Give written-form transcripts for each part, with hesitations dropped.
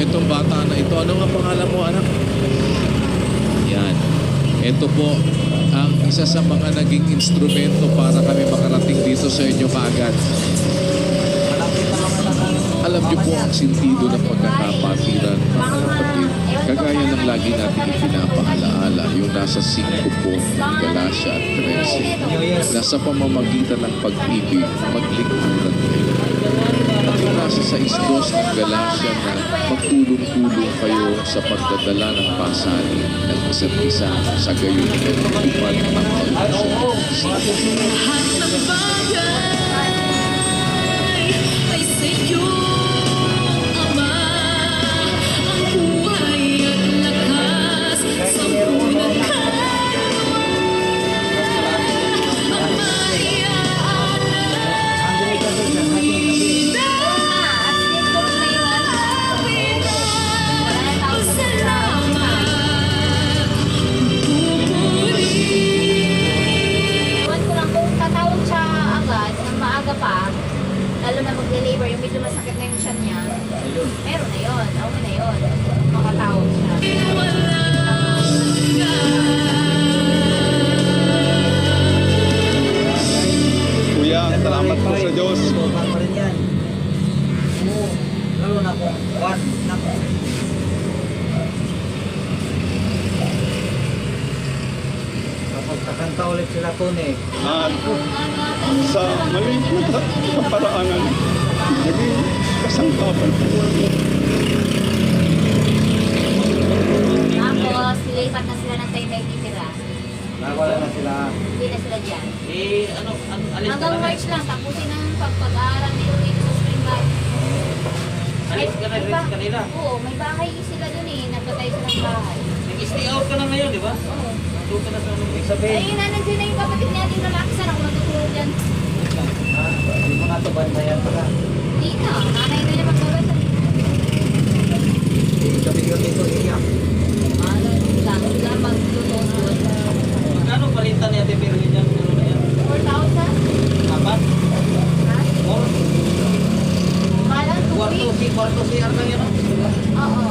itong bata na ito. Ano nga pangalan mo, anak? Yan. Ito po ang isa sa mga naging instrumento para kami makarating dito sa inyo kaagad. Alam niyo po ang sentido ng pagkakapatiran, mga kapatid. Kagaya ng lagi natin ipinapaalaala, yung nasa 5 po ng Galacia at 13. Nasa pamamagitan ng pag-ibig, maglingkuran kayo. At yung nasa 6-2 ng Galacia na magtulong-tulong kayo sa pagdadala ng pasanin ng isa't isa sa gayon ay matupad ang pag-ibig. Lahat ng bagay ay sa'yo, Ama. Ang buhay at lakas sa unang lalo na magle-labor, yung medyo masakit na yung tiyan niya, meron na yun, okay na yun, makatawag siya. Kuya, salamat po sa Diyos. Lalo na po, kapag kakanta ulit sila Tony. At sa maliit na kaparaanan, naging kasangkapan po. Tapos, lilipat na sila ng Taytay titira. Nawala na sila. Hindi na sila dyan. Alis Hanggang March lang, tapusin ang pag-aaral nila dito sa Spring Valley. Alis ka na rin sa kanila. Oo, may bahay sila dun eh, nagtatay sila ng bahay. Nag-stay out ka na ngayon, di ba? Oo. Doon ka na sa Ibig sabihin, Ayun na, nandiyan na yung kapatid natin lalaki, sana kung matutulog dyan. hindi mo na ito bandayan pala. Hindi na, nanay na niya magbabasa. Ibig sabihin dito, iyak. Ano, sila magtutulog doon. Magkano palitan ni Ate Pirlin dyan? 4,000? Apat? Ha? More? Malang Kwarto, tubig? kwarto CR lang yan. Oo.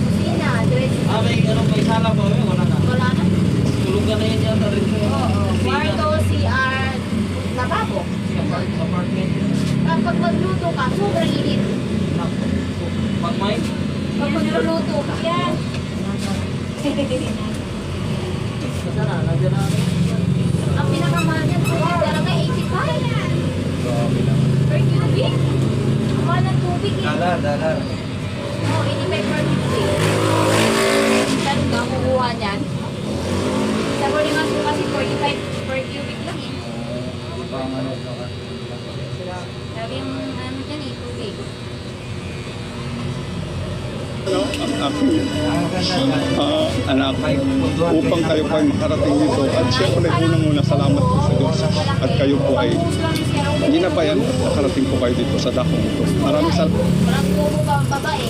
Kusina, dressing. May sala pa, wala na. Wala na? Tulugan na yan yata rin. Oo. Kwarto, CR, lababo. Apartment. Kapag magluto ka, sobrang init. Pag may? Pag magluluto ka. Yan. Sana, nandiyan na. Ang pinakamahal niya, talaga 85. Per cubic? Ang mahal ng tubig eh. Dalar. Oo, 85 per cubic. Saan ka kukuha niyan? Sa Bonimaso kasi 45 per cubic lang eh. Sabi yung ano dyan eh, tubig. Ano, ang aking anak, upang kayo po ay makarating dito. At siyempre, unang-una salamat po sa Diyos. At kayo po ay ginabayan at nakarating po kayo dito sa dakong ito. Maraming salamat. Walang kubo pa ang babae.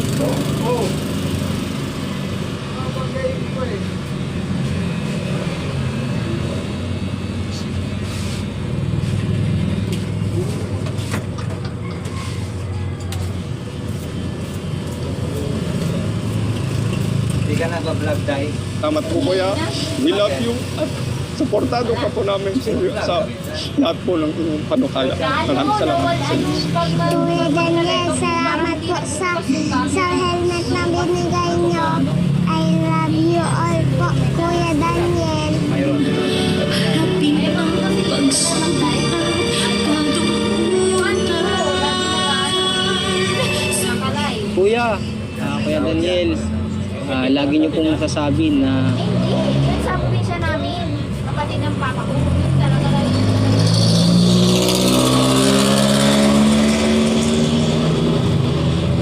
Hindi ka nag-vlog dahil. Salamat po kuya. We love you. At suportado ka po namin sa lahat po ng inyong panukala. Maraming salamat sa Diyos. Kuya Daniel, salamat po sa helmet na binigay nyo. I love you all po, Kuya Daniel. Kuya, Kuya Daniel, lagi niyo pong masasabi na Yan sa probinsya namin, kapatid ng papa ko, yun talaga lang.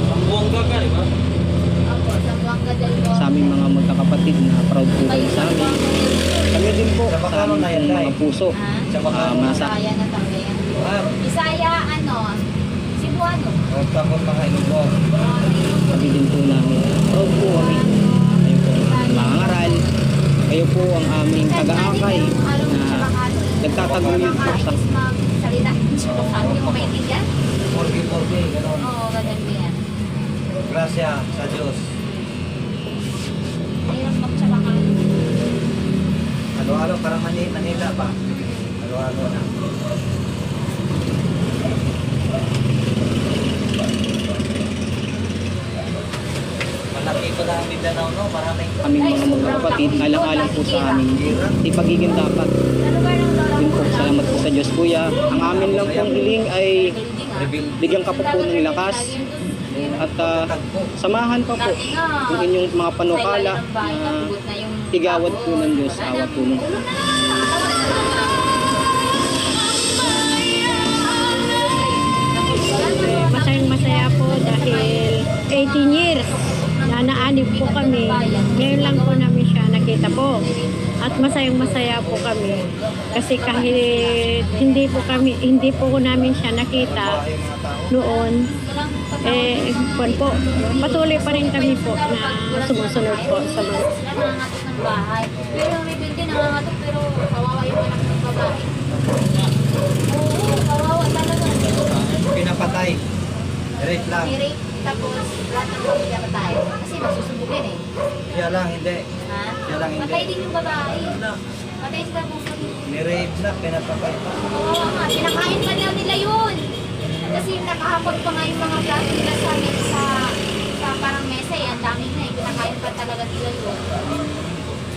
Ang buongga ka, di ba? Ako, sa Buanga del Norte. sa aming mga magkakapatid na proud po kayo sa amin. Kami din po Sa sa Bacano aming na yan, pong mga Day. puso. Ha? Sa Bacano. Bisaya na kami. Bisaya, ano, Cebuano. Huwag ka po mga ilubog. Kami din po namin. Proud po kami. Kayo po ang mangangaral. Kayo po ang aming taga-akay na nagtataguyod po sa magsalita. Hindi mo maintindihan? Porgi, gano'n. Oo, ganun din yan. grasya sa Diyos. Mahirap magtsabakan. Halo-halo parang Manila pa. Halo-halo na. Malaki ko na ang Mindanao, no? Maraming Kaming mga kapatid, alang-alang po sa aming di pagiging dapat. Sa lugar ng lola Yun ko po, salamat po sa Diyos Kuya. Ang amin lang pong hiling ay bigyan ka po ng lakas at samahan pa po yung inyong mga panukala na igawad po ng Diyos, awat po ng Masayang-masaya po dahil 18 years na naanib po kami. Ngayon lang po namin siya nakita po. At masayang-masaya po kami. Kasi kahit hindi po namin siya nakita noon, kwan po, patuloy pa rin kami po na sumusunod po sa mga. Nangangatok ng bahay. Pero may building nangangatok pero kawawa yung anak ng babae. Oo, kawawa talaga. pinapatay. Rape lang. Ni-rape, tapos lahat ng pamilya patay. Kasi masusumbugin eh. Siya lang, hindi. Ha? Siya lang, hindi. Patay din yung babae. Patay sila kung Ni-rape na, pinapatay pa. kawawa nga. Pinakain pa daw nila yun. Kasi nakahapon pa nga yung mga plato nila sa amin sa parang mesa eh. Ang daming na eh. Pinakain pa talaga nila yun.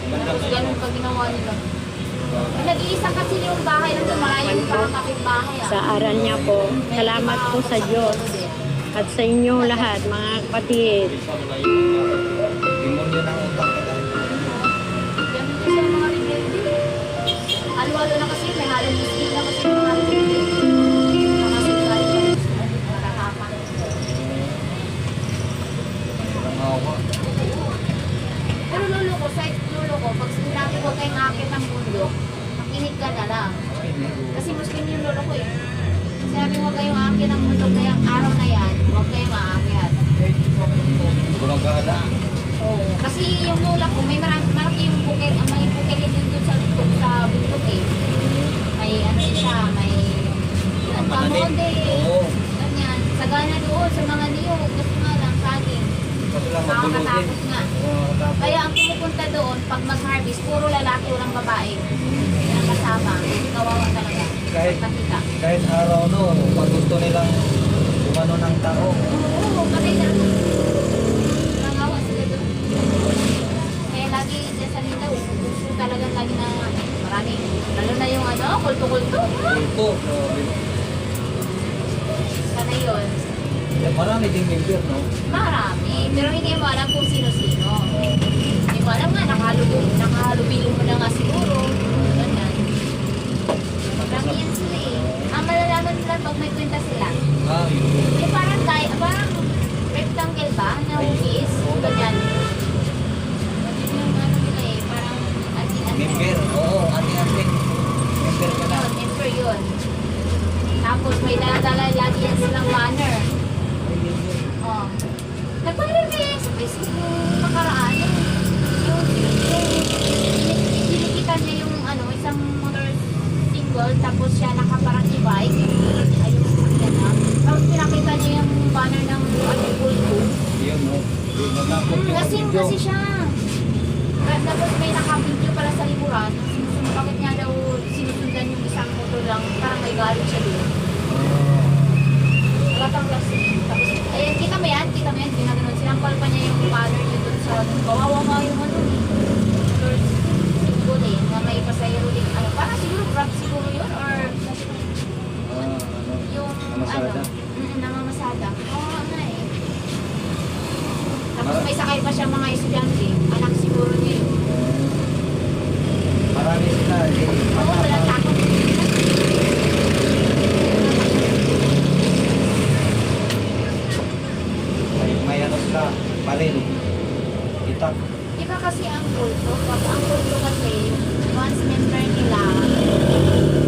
Tapos ganun pa ginawa nila. Nag-iisa kasi yung bahay ng malayo parang kapitbahay ah. Sa aral niya po, salamat po sa Diyos at sa inyo lahat, mga kapatid. Demonyo ng utak nila. Ganun kasi yung mga rebelde. Halo-halo na kasi, may halong muslim na kasi yung mga rebelde. Mga sigal, nakakapan. Pangawa. Pero lolo ko, pag sinabi ko kayong akit ng bundok, makinig ka na lang. Kasi Muslim yung lolo ko eh. Sabi mo kayong akit ng bundok na yung araw na yan, huwag kayong aakyat. Walang gala. Oo. Kasi yung lola ko, may marami yung bukid, may bukid din doon sa bundok eh. May ano siya, may kamote. Oo. Ganyan. Sagana doon sa mga niyog. Gusto nga lang saging. Kasi lang magulo din. Nakakatakot nga. Oo, tapos. Kaya ang pumupunta doon, pag mag-harvest, puro lalaki, walang babae. Yan ang kasama. Kawawa talaga. Makita. Kahit araw no, pag gusto nilang umano ng tao. Oo, patay na. Nangawa sila doon. Kaya lagi dyan sa Litaw, gusto talaga lagi na marami. Lalo na yung ano, kulto-kulto. Ito, Sana yun. marami ding member, no? Marami. Pero hindi mo alam kung sino-sino. Hindi mo alam nga, nakahalubilo mo na nga siguro. Ganyan. Marami yan sila eh. Ang malalaman nila pag may kwenta sila. Ah, yun. Yung parang rectangle ba? Na hugis? Ganyan. Ganyan yung ano nila eh. Parang anti-anti. Member, oo, ate-ate. Member ka na. Yun, member yun. Tapos may dala-dala lagi yan silang banner. Oh. Nag-viral kaya sa Facebook yung nakaraan. Yung sinikita niya yung ano, isang motorcycle tapos siya nakaparang e-bike. Ayun, yan na. Tapos pinakita niya yung banner ng Agriculto. Yun, no? Kasi siya. Tapos may nakabidyo pala sa liburan. Bakit niya daw sinusundan yung isang motor lang, parang may galit siya doon. Latang kasi. Tapos, ayan, kita mo yan, ginaganon. Sinampal pa niya yung banner niya doon sa, kawawa nga yung ano eh. Motor symbol eh, na may pasayro din. Ano, parang siguro grab siguro yun, or yung, Namamasada? namamasada. Oo, ano eh. Tapos may sakay pa siya mga estudyante. Anak siguro niya yun. Marami sila. Oo, walang takot. May ano sila, parin. Itak. Iba kasi ang kulto. Pag ang kulto kasi, once member nila,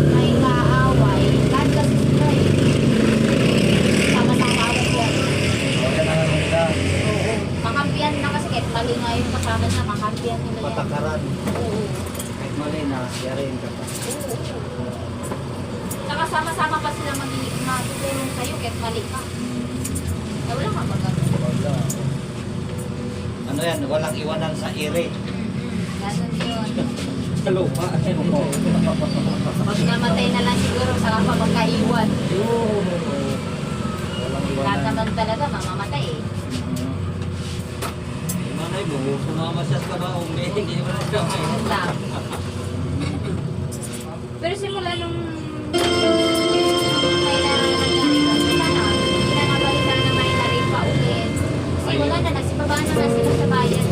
may kaaway. Lahat kasi sila eh. Sama-sama away yan. O, yan ang ano nila. Oo. Makampiyan na kasi kahit mali nga yung kasama na, makampiyan nila yan. Patakaran. Oo. Kahit mali na, yarin ka pa. Saka sama-sama pa sila magtutulong sa'yo kahit mali ka. Eh, wala ka magagawa. Wala. ano yan, walang iwanan sa ire. Ganun yun. Sa lupa. Pag namatay na lang siguro sa magkaiwan. Walang Lahat iwanan. naman talaga mamamatay eh. Manay mo, sumama siya sa baong hindi mo na siya. Yun lang. Pero simula nung may nangyari nun, sana, pinanabalitan na may narin pa ulit. Kasi wala na, nagsibaba na nga sila sa bayan.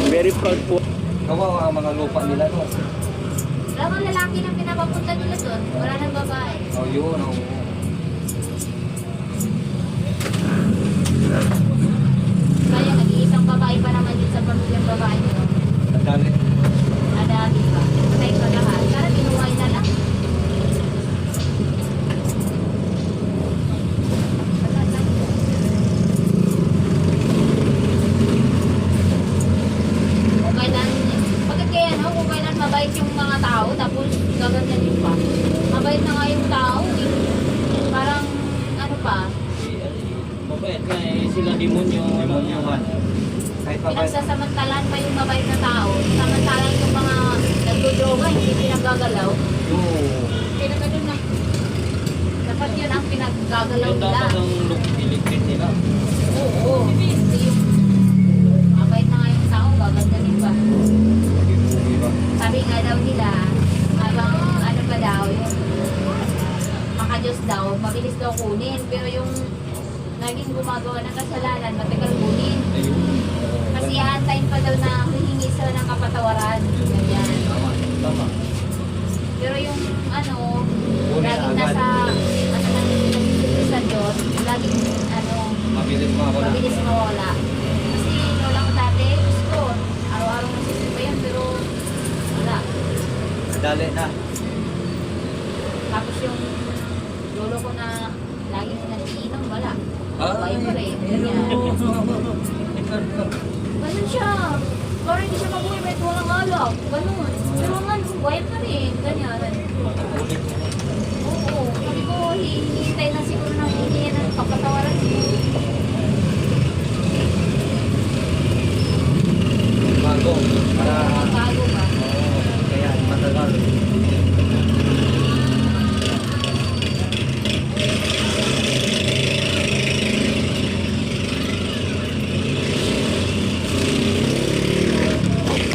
Very proud po. Kawawa ang mga lupa nila, no? Wala mga lalaki na pinapapunta nila doon, wala nang babae. Oh, yun, oh. Kaya nag-iisang babae pa naman din sa pamilyang babae nyo. Ang dami. Adami pa. Patay pa lahat. Sana binuhay na lang. Kung kailan, bakit kaya no? Kung kailan mabait yung mga tao, tapos gaganyanin pa. Mabait na nga yung tao eh. Parang, ano pa, Mabait nga eh, sila demonyo. Demonyohan. Kahit pa ba, pinagsasamantalan pa yung mabait na tao. Samantalang yung mga nagdodroga, hindi pinagagalaw. Kaya ganun na. Dapat yun ang pinaggagalaw Yung nila. dapat ang electric nila. Oo. Kasi yung mabait na nga yung tao, gagandanin pa. Sabi nga daw nila, habang ano pa daw, yung makajos daw, mabilis daw kunin. Pero yung naging gumagawa ng kasalanan, matagal kunin. Kasi aantayin pa daw na hihingi sila ng kapatawaran. Ganyan. tama. Pero yung ano, Kunin laging agad. nasa, ano nang nagsisilbi sa Diyos, laging ano, Mabilis mawala. mabilis mawala. Kasi lola ko dati, gusto ko, araw-araw nagsisilbi yan, pero wala. Dali na. Tapos yung lolo ko na laging nag-iinom, wala. Ah. Vibrate, ganyan. Ganun siya. Parang hindi siya mag-vibrate, walang alak. Ganun. Pero nga, buhay pa rin. Ganyan. Ulit.